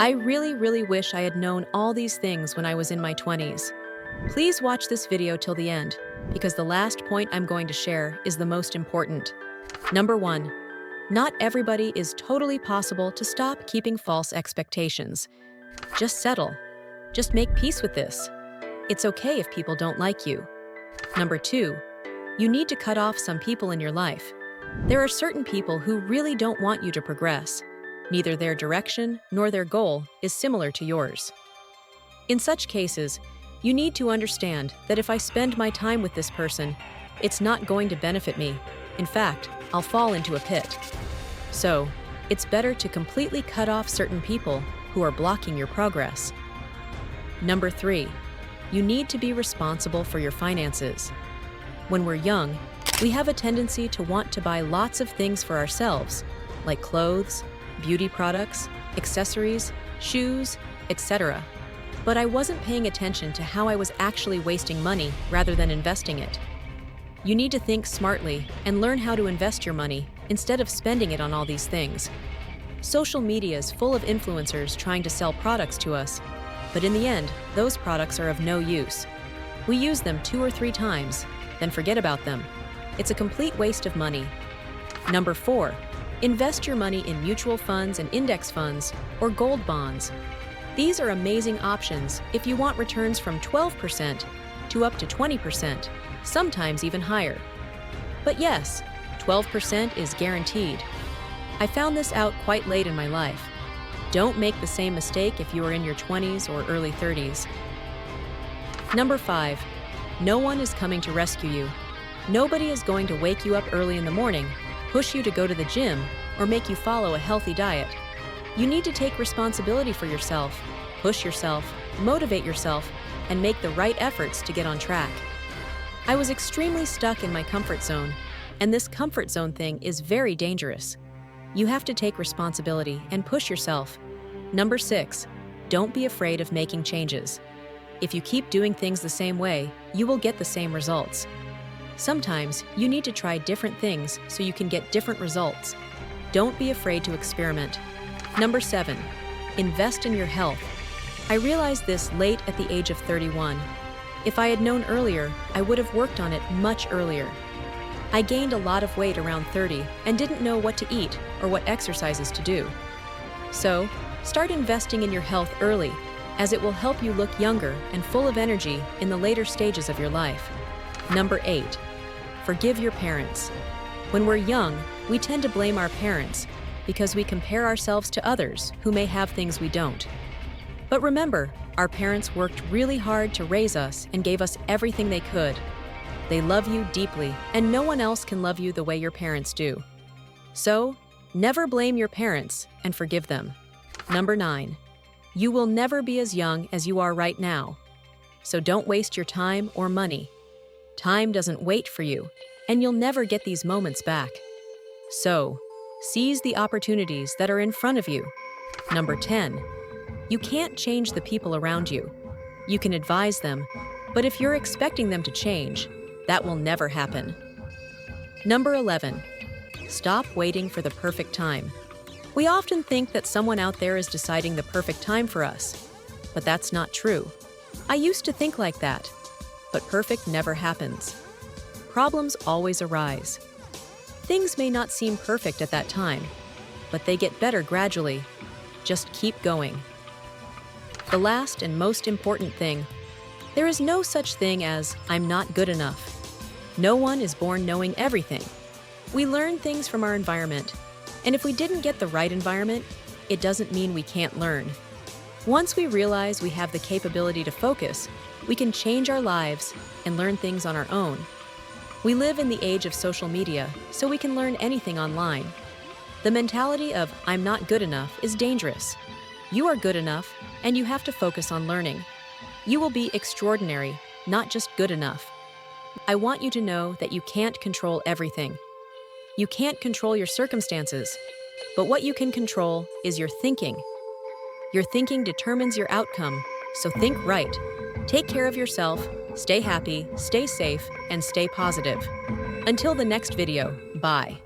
I really wish I had known all these things when I was in my 20s. Please watch this video till the end, because the last point I'm going to share is the most important. Number 1. Not everybody is totally possible to stop keeping false expectations. Just settle. Just make peace with this. It's okay if people don't like you. Number 2. You need to cut off some people in your life. There are certain people who really don't want you to progress. Neither their direction nor their goal is similar to yours. In such cases, you need to understand that if I spend my time with this person, it's not going to benefit me. In fact, I'll fall into a pit. So, it's better to completely cut off certain people who are blocking your progress. Number 3. You need to be responsible for your finances. When we're young, we have a tendency to want to buy lots of things for ourselves, like clothes, beauty products, accessories, shoes, etc. But I wasn't paying attention to how I was actually wasting money rather than investing it. You need to think smartly and learn how to invest your money instead of spending it on all these things. Social media is full of influencers trying to sell products to us, but in the end, those products are of no use. We use them 2 or 3 times, then forget about them. It's a complete waste of money. Number 4. Invest your money in mutual funds and index funds or gold bonds. These are amazing options if you want returns from 12% to up to 20%, sometimes even higher. But yes, 12% is guaranteed. I found this out quite late in my life. Don't make the same mistake if you are in your 20s or early 30s. Number 5. No one is coming to rescue you. Nobody is going to wake you up early in the morning, push you to go to the gym, or make you follow a healthy diet. You need to take responsibility for yourself, push yourself, motivate yourself, and make the right efforts to get on track. I was extremely stuck in my comfort zone, and this comfort zone thing is very dangerous. You have to take responsibility and push yourself. Number 6. Don't be afraid of making changes. If you keep doing things the same way, you will get the same results. Sometimes you need to try different things so you can get different results. Don't be afraid to experiment. Number 7. Invest in your health. I realized this late at the age of 31. If I had known earlier, I would have worked on it much earlier. I gained a lot of weight around 30 and didn't know what to eat or what exercises to do. So, start investing in your health early, as it will help you look younger and full of energy in the later stages of your life. Number 8. Forgive your parents. When we're young, we tend to blame our parents because we compare ourselves to others who may have things we don't. But remember, our parents worked really hard to raise us and gave us everything they could. They love you deeply, and no one else can love you the way your parents do. So, never blame your parents and forgive them. Number 9. You will never be as young as you are right now. So don't waste your time or money. Time doesn't wait for you, and you'll never get these moments back. So, seize the opportunities that are in front of you. Number 10. You can't change the people around you. You can advise them, but if you're expecting them to change, that will never happen. Number 11. Stop waiting for the perfect time. We often think that someone out there is deciding the perfect time for us, but that's not true. I used to think like that, but perfect never happens. Problems always arise. Things may not seem perfect at that time, but they get better gradually. Just keep going. The last and most important thing, there is no such thing as "I'm not good enough." No one is born knowing everything. We learn things from our environment, and if we didn't get the right environment, it doesn't mean we can't learn. Once we realize we have the capability to focus, we can change our lives and learn things on our own. We live in the age of social media, so we can learn anything online. The mentality of "I'm not good enough" is dangerous. You are good enough, and you have to focus on learning. You will be extraordinary, not just good enough. I want you to know that you can't control everything. You can't control your circumstances, but what you can control is your thinking. Your thinking determines your outcome, so think right. Take care of yourself, stay happy, stay safe, and stay positive. Until the next video, bye.